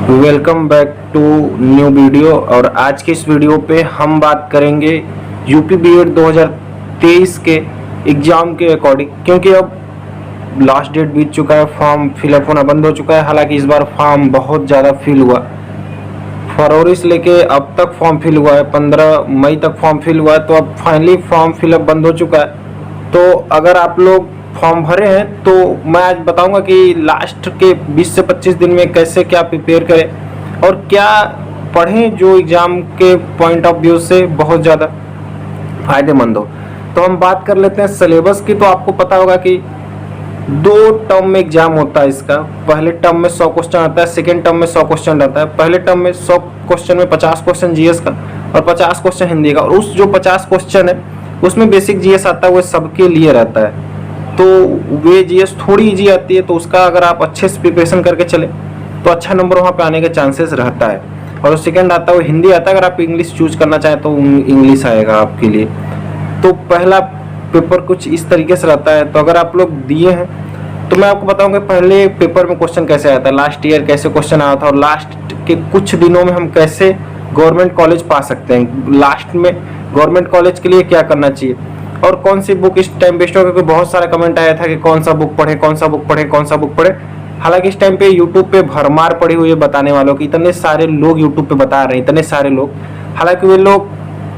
Welcome back to new video. और आज के इस वीडियो पे हम बात करेंगे यूपी बीएड 2023 के एग्ज़ाम के अकॉर्डिंग, क्योंकि अब लास्ट डेट बीत चुका है, फॉर्म फिलअप होना बंद हो चुका है। हालांकि इस बार फॉर्म बहुत ज़्यादा फिल हुआ, फरवरी से लेके अब तक फॉर्म फिल हुआ है, 15 मई तक फॉर्म फिल हुआ है। तो अब फाइनली फॉर्म फिलअप बंद हो चुका है। तो अगर आप लोग फॉर्म भरे हैं तो मैं आज बताऊंगा कि लास्ट के 20 से 25 दिन में कैसे क्या प्रिपेयर करें और क्या पढ़ें जो एग्ज़ाम के पॉइंट ऑफ व्यू से बहुत ज़्यादा फायदेमंद हो। तो हम बात कर लेते हैं सिलेबस की। तो आपको पता होगा कि 2 टर्म में एग्जाम होता है इसका। पहले टर्म में 100 क्वेश्चन आता है, सेकेंड टर्म में 100 क्वेश्चन रहता है। पहले टर्म में 100 क्वेश्चन में 50 क्वेश्चन जीएस का और 50 क्वेश्चन हिंदी का। और उस जो 50 क्वेश्चन है उसमें बेसिक जीएस आता है, वो सबके लिए रहता है। तो वे जीएस थोड़ी इजी आती है, तो उसका अगर आप अच्छे से प्रिपरेशन करके चले तो अच्छा नंबर वहाँ पे आने के चांसेस रहता है। और सेकंड आता है वो हिंदी आता है। अगर आप इंग्लिश चूज करना चाहें तो इंग्लिश आएगा आपके लिए। तो पहला पेपर कुछ इस तरीके से रहता है। तो अगर आप लोग दिए हैं तो मैं आपको बताऊंगा पहले पेपर में क्वेश्चन कैसे आया था, लास्ट ईयर कैसे क्वेश्चन आया था, और लास्ट के कुछ दिनों में हम कैसे गवर्नमेंट कॉलेज पा सकते हैं, लास्ट में गवर्नमेंट कॉलेज के लिए क्या करना चाहिए, और कौन सी बुक इस टाइम बेस्ट होगा। क्योंकि बहुत सारा कमेंट आया था कि कौन सा बुक पढ़े, कौन सा बुक पढ़े, कौन सा बुक पढ़े। हालांकि इस टाइम पे यूट्यूब पे भरमार पड़ी हुई है बताने वालों की। इतने सारे लोग यूट्यूब पे बता रहे हैं, इतने सारे लोग। हालांकि वे लोग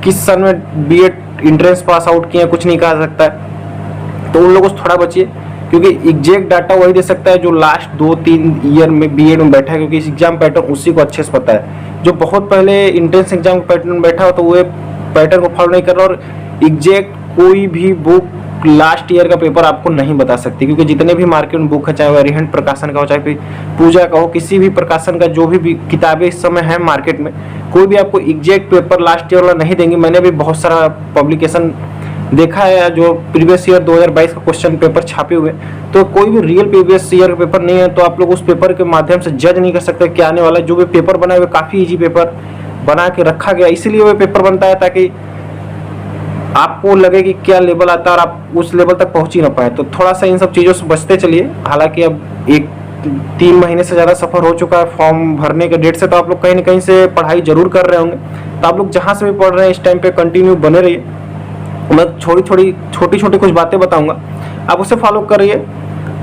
किस सन में बीएड इंट्रेंस पास आउट किए कुछ नहीं कहा सकता है, तो उन लोगों से थोड़ा बचिए। क्योंकि एग्जैक्ट डाटा वही दे सकता है जो लास्ट 2-3 ईयर में बीएड में बैठा है, क्योंकि इस एग्जाम पैटर्न उसी को अच्छे से पता है। जो बहुत पहले इंट्रेंस एग्जाम पैटर्न में बैठा हो तो वो पैटर्न को फॉलो नहीं कर रहा। और एग्जैक्ट कोई भी बुक लास्ट ईयर का पेपर आपको नहीं बता सकती, क्योंकि जितने भी मार्केट में बुक है, चाहे वो अरिहंत प्रकाशन का हो, चाहे पूजा का हो, किसी भी प्रकाशन का जो भी किताबें इस समय है मार्केट में, कोई भी आपको एग्जैक्ट पेपर लास्ट ईयर वाला नहीं देंगे। मैंने भी बहुत सारा पब्लिकेशन देखा है जो प्रीवियस ईयर 2022 का क्वेश्चन पेपर छापे हुए, तो कोई भी रियल प्रीवियस ईयर का पेपर नहीं है। तो आप लोग उस पेपर के माध्यम से जज नहीं कर सकते क्या आने वाला है। जो भी पेपर बना हुआ काफ़ी ईजी पेपर बना के रखा गया, इसीलिए वो पेपर बनता है ताकि आपको लगे कि क्या लेवल आता है और आप उस लेवल तक पहुंच ही ना पाए। तो थोड़ा सा इन सब चीज़ों से बचते चलिए। हालांकि अब 3 महीने से ज़्यादा सफ़र हो चुका है फॉर्म भरने के डेट से, तो आप लोग कहीं ना कहीं से पढ़ाई जरूर कर रहे होंगे। तो आप लोग जहाँ से भी पढ़ रहे हैं इस टाइम पे कंटिन्यू बने रहिए। मैं छोटी छोटी कुछ बातें बताऊँगा, आप उसे फॉलो करिए।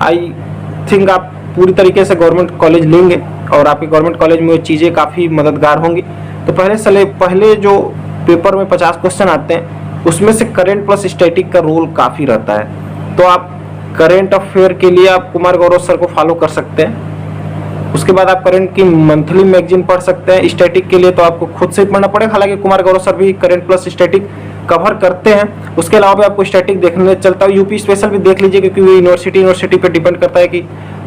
आई थिंक आप पूरी तरीके से गवर्नमेंट कॉलेज लेंगे और आपके गवर्नमेंट कॉलेज में चीज़ें काफ़ी मददगार होंगी। तो पहले जो पेपर में 50 क्वेश्चन आते हैं उसमें से करेंट प्लस स्टैटिक का रोल काफ़ी रहता है। तो आप करेंट अफेयर के लिए आप कुमार गौरव सर को फॉलो कर सकते हैं। उसके बाद आप करेंट की मंथली मैगजीन पढ़ सकते हैं। स्टैटिक के लिए तो आपको खुद से पढ़ना पड़ेगा। हालांकि कुमार गौरव सर भी करेंट प्लस स्टैटिक कवर करते हैं। उसके अलावा भी आपको स्टैटिक देखने चलता है। यूपी स्पेशल भी देख लीजिए, क्योंकि वो यूनिवर्सिटी पर डिपेंड करता है कि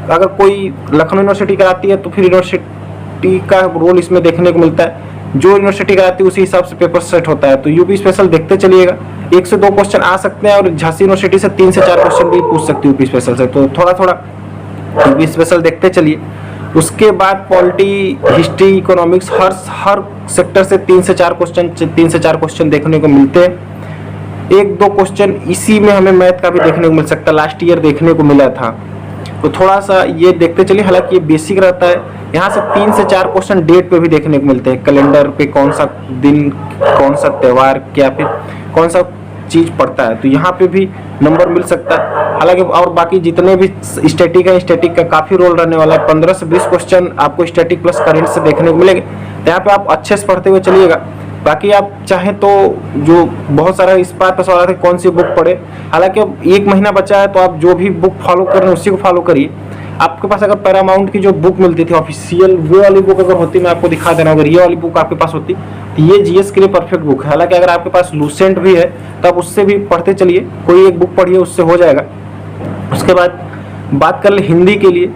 अगर कोई लखनऊ यूनिवर्सिटी कराती है तो फिर यूनिवर्सिटी का रोल इसमें देखने को मिलता है। जो यूनिवर्सिटी कराती है उसी हिसाब से पेपर सेट होता है। तो यूपी स्पेशल देखते चलिएगा, 1 से 2 क्वेश्चन आ सकते हैं। और झांसी यूनिवर्सिटी से 3 से 4 क्वेश्चन भी पूछ सकती है यूपी स्पेशल से। तो थोड़ा थोड़ा यूपी स्पेशल देखते चलिए। उसके बाद पॉलिटी, हिस्ट्री, इकोनॉमिक्स, हर सेक्टर से 3 से 4 क्वेश्चन देखने को मिलते हैं। 1-2 क्वेश्चन इसी में हमें मैथ का भी देखने को मिल सकता है, लास्ट ईयर देखने को मिला था। तो थोड़ा सा ये देखते चलिए। हालांकि ये बेसिक रहता है। यहाँ से 3 से 4 क्वेश्चन डेट पे भी देखने को मिलते हैं, कैलेंडर पे कौन सा दिन, कौन सा त्यौहार, क्या फिर कौन सा चीज़ पड़ता है, तो यहाँ पे भी नंबर मिल सकता है। हालांकि और बाकी जितने भी स्टैटिक है, स्टैटिक का काफ़ी रोल रहने वाला है। 15 से 20 क्वेश्चन आपको स्टैटिक प्लस करेंट से देखने को मिलेंगे। तो यहाँ पे आप अच्छे से पढ़ते हुए चलिएगा। बाकी आप चाहें तो जो बहुत सारा इस बात पर सवाल आता है कौन सी बुक पढ़े। हालांकि अब 1 महीना बचा है, तो आप जो भी बुक फॉलो कर रहे हैं उसी को फॉलो करिए। आपके पास अगर पैरामाउंट की जो बुक मिलती थी ऑफिशियल, वो वाली बुक अगर होती, मैं आपको दिखा देना, अगर ये वाली बुक आपके पास होती तो ये जीएस के लिए परफेक्ट बुक है। हालांकि अगर आपके पास लूसेंट भी है तो आप उससे भी पढ़ते चलिए, कोई एक बुक पढ़िए, उससे हो जाएगा। उसके बाद बात कर ले हिंदी के लिए,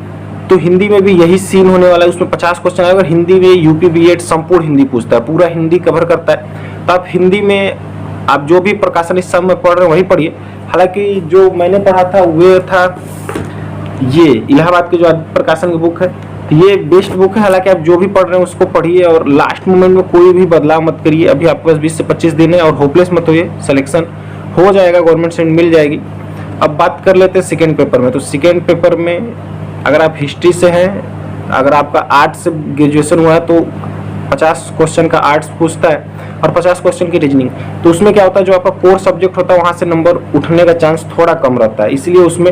तो हिंदी में भी यही सीन होने वाला है। उसमें 50 क्वेश्चन आएगा। हिंदी में यूपी बीएड संपूर्ण हिंदी पूछता है, पूरा हिंदी कवर करता है। तो आप हिंदी में आप जो भी प्रकाशन इस समय पढ़ रहे हैं वही पढ़िए। हालांकि जो मैंने पढ़ा था वो था ये इलाहाबाद की जो प्रकाशन की बुक है, ये बेस्ट बुक है। हालांकि आप जो भी पढ़ रहे हैं उसको पढ़िए और लास्ट मोमेंट में कोई भी बदलाव मत करिए। अभी आपके पास 20 से 25 दिन है और होपलेस मत होइए, सिलेक्शन हो जाएगा, गवर्नमेंट से मिल जाएगी। अब बात कर लेते हैं सेकेंड पेपर में। तो सेकेंड पेपर में अगर आप हिस्ट्री से हैं अगर आपका आर्ट्स से ग्रेजुएशन हुआ है तो 50 क्वेश्चन का आर्ट्स पूछता है और 50 क्वेश्चन की रीजनिंग। तो उसमें क्या होता है, जो आपका कोर सब्जेक्ट होता है वहाँ से नंबर उठने का चांस थोड़ा कम रहता है। इसलिए उसमें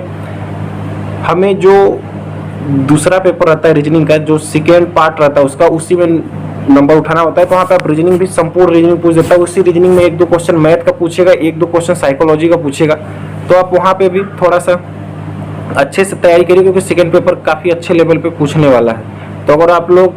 हमें जो दूसरा पेपर रहता है रीजनिंग का, जो सेकेंड पार्ट रहता है उसका, उसी में नंबर उठाना होता है। तो वहाँ पे आप रीजनिंग भी संपूर्ण रीजनिंग पूछ देता है। उसी रीजनिंग में 1-2 क्वेश्चन मैथ का पूछेगा, 1-2 क्वेश्चन साइकोलॉजी का पूछेगा। तो आप वहाँ पे भी थोड़ा सा अच्छे से तैयारी करिए, क्योंकि सेकेंड पेपर काफ़ी अच्छे लेवल पे पूछने वाला है। तो अगर आप लोग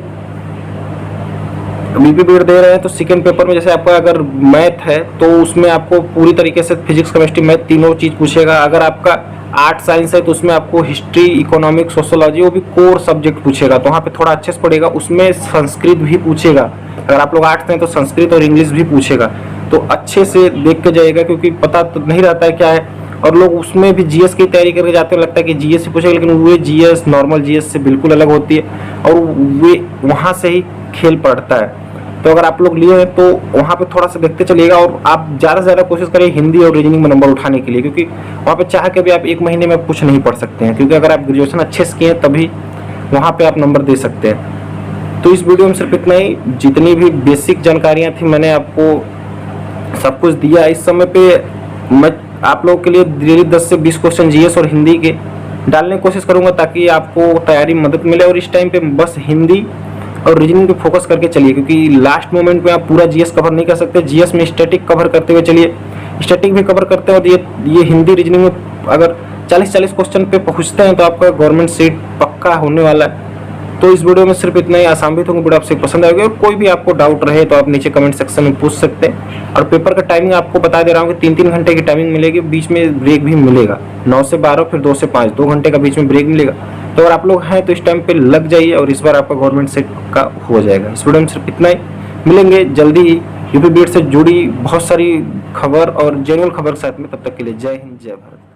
यूपी बीएड दे रहे हैं तो सेकेंड पेपर में जैसे आपका अगर मैथ है तो उसमें आपको पूरी तरीके से फिजिक्स, केमिस्ट्री, मैथ तीनों चीज़ पूछेगा। अगर आपका आर्ट साइंस है तो उसमें आपको हिस्ट्री, इकोनॉमिक्स, सोशोलॉजी, वो भी कोर सब्जेक्ट पूछेगा। तो वहाँ पे थोड़ा अच्छे से पड़ेगा। उसमें संस्कृत भी पूछेगा। अगर आप लोग आर्ट्स हैं तो संस्कृत और इंग्लिश भी पूछेगा। तो अच्छे से देख के जाइएगा, क्योंकि पता तो नहीं रहता है क्या है। और लोग उसमें भी जीएस की तैयारी करके जाते हैं, लगता है कि जीएस से पूछेगा, लेकिन वो जीएस नॉर्मल जीएस से बिल्कुल अलग होती है और वे वहाँ से ही खेल पड़ता है। तो अगर आप लोग लिए हैं तो वहाँ पे थोड़ा सा देखते चलिएगा और आप ज़्यादा से ज़्यादा कोशिश करिए हिंदी और रीजनिंग में नंबर उठाने के लिए, क्योंकि वहाँ पे चाह के भी आप 1 महीने में कुछ नहीं पढ़ सकते हैं। क्योंकि अगर आप ग्रेजुएशन अच्छे से किए हैं तभी वहाँ पे आप नंबर दे सकते हैं। तो इस वीडियो में सिर्फ इतना ही। जितनी भी बेसिक जानकारियाँ थी मैंने आपको सब कुछ दिया। इस समय पे मैं आप लोगों के लिए डेली 10 से 20 क्वेश्चन जीएस और हिंदी के डालने की कोशिश करूँगा, ताकि आपको तैयारी में मदद मिले। और इस टाइम पे बस हिंदी और रीजनिंग पे फोकस करके चलिए, क्योंकि लास्ट मोमेंट में आप पूरा जीएस कवर नहीं कर सकते। जीएस में स्टैटिक कवर करते हुए चलिए, स्टैटिक भी कवर करते हो। ये हिंदी रीजनिंग में अगर 40-40 क्वेश्चन पे पहुंचते हैं तो आपका गवर्नमेंट सीट पक्का होने वाला है। तो इस वीडियो में सिर्फ इतना ही। आसामी तो वीडियो आपसे पसंद आएगी, और कोई भी आपको डाउट रहे तो आप नीचे कमेंट सेक्शन में पूछ सकते हैं। और पेपर का टाइमिंग आपको बता दे रहा हूँ कि 3-3 घंटे की टाइमिंग मिलेगी, बीच में ब्रेक भी मिलेगा। 9 से 12, फिर 2 से 5, 2 घंटे का बीच में ब्रेक मिलेगा। तो अगर आप लोग हैं तो इस टाइम पे लग जाइए, और इस बार आपका गवर्नमेंट सेट का हो जाएगा। इस वीडियो में सिर्फ इतना ही। मिलेंगे जल्दी ही यूपी बीएड से जुड़ी बहुत सारी खबर और जेन्युइन खबर के साथ में। तब तक के लिए जय हिंद, जय भारत।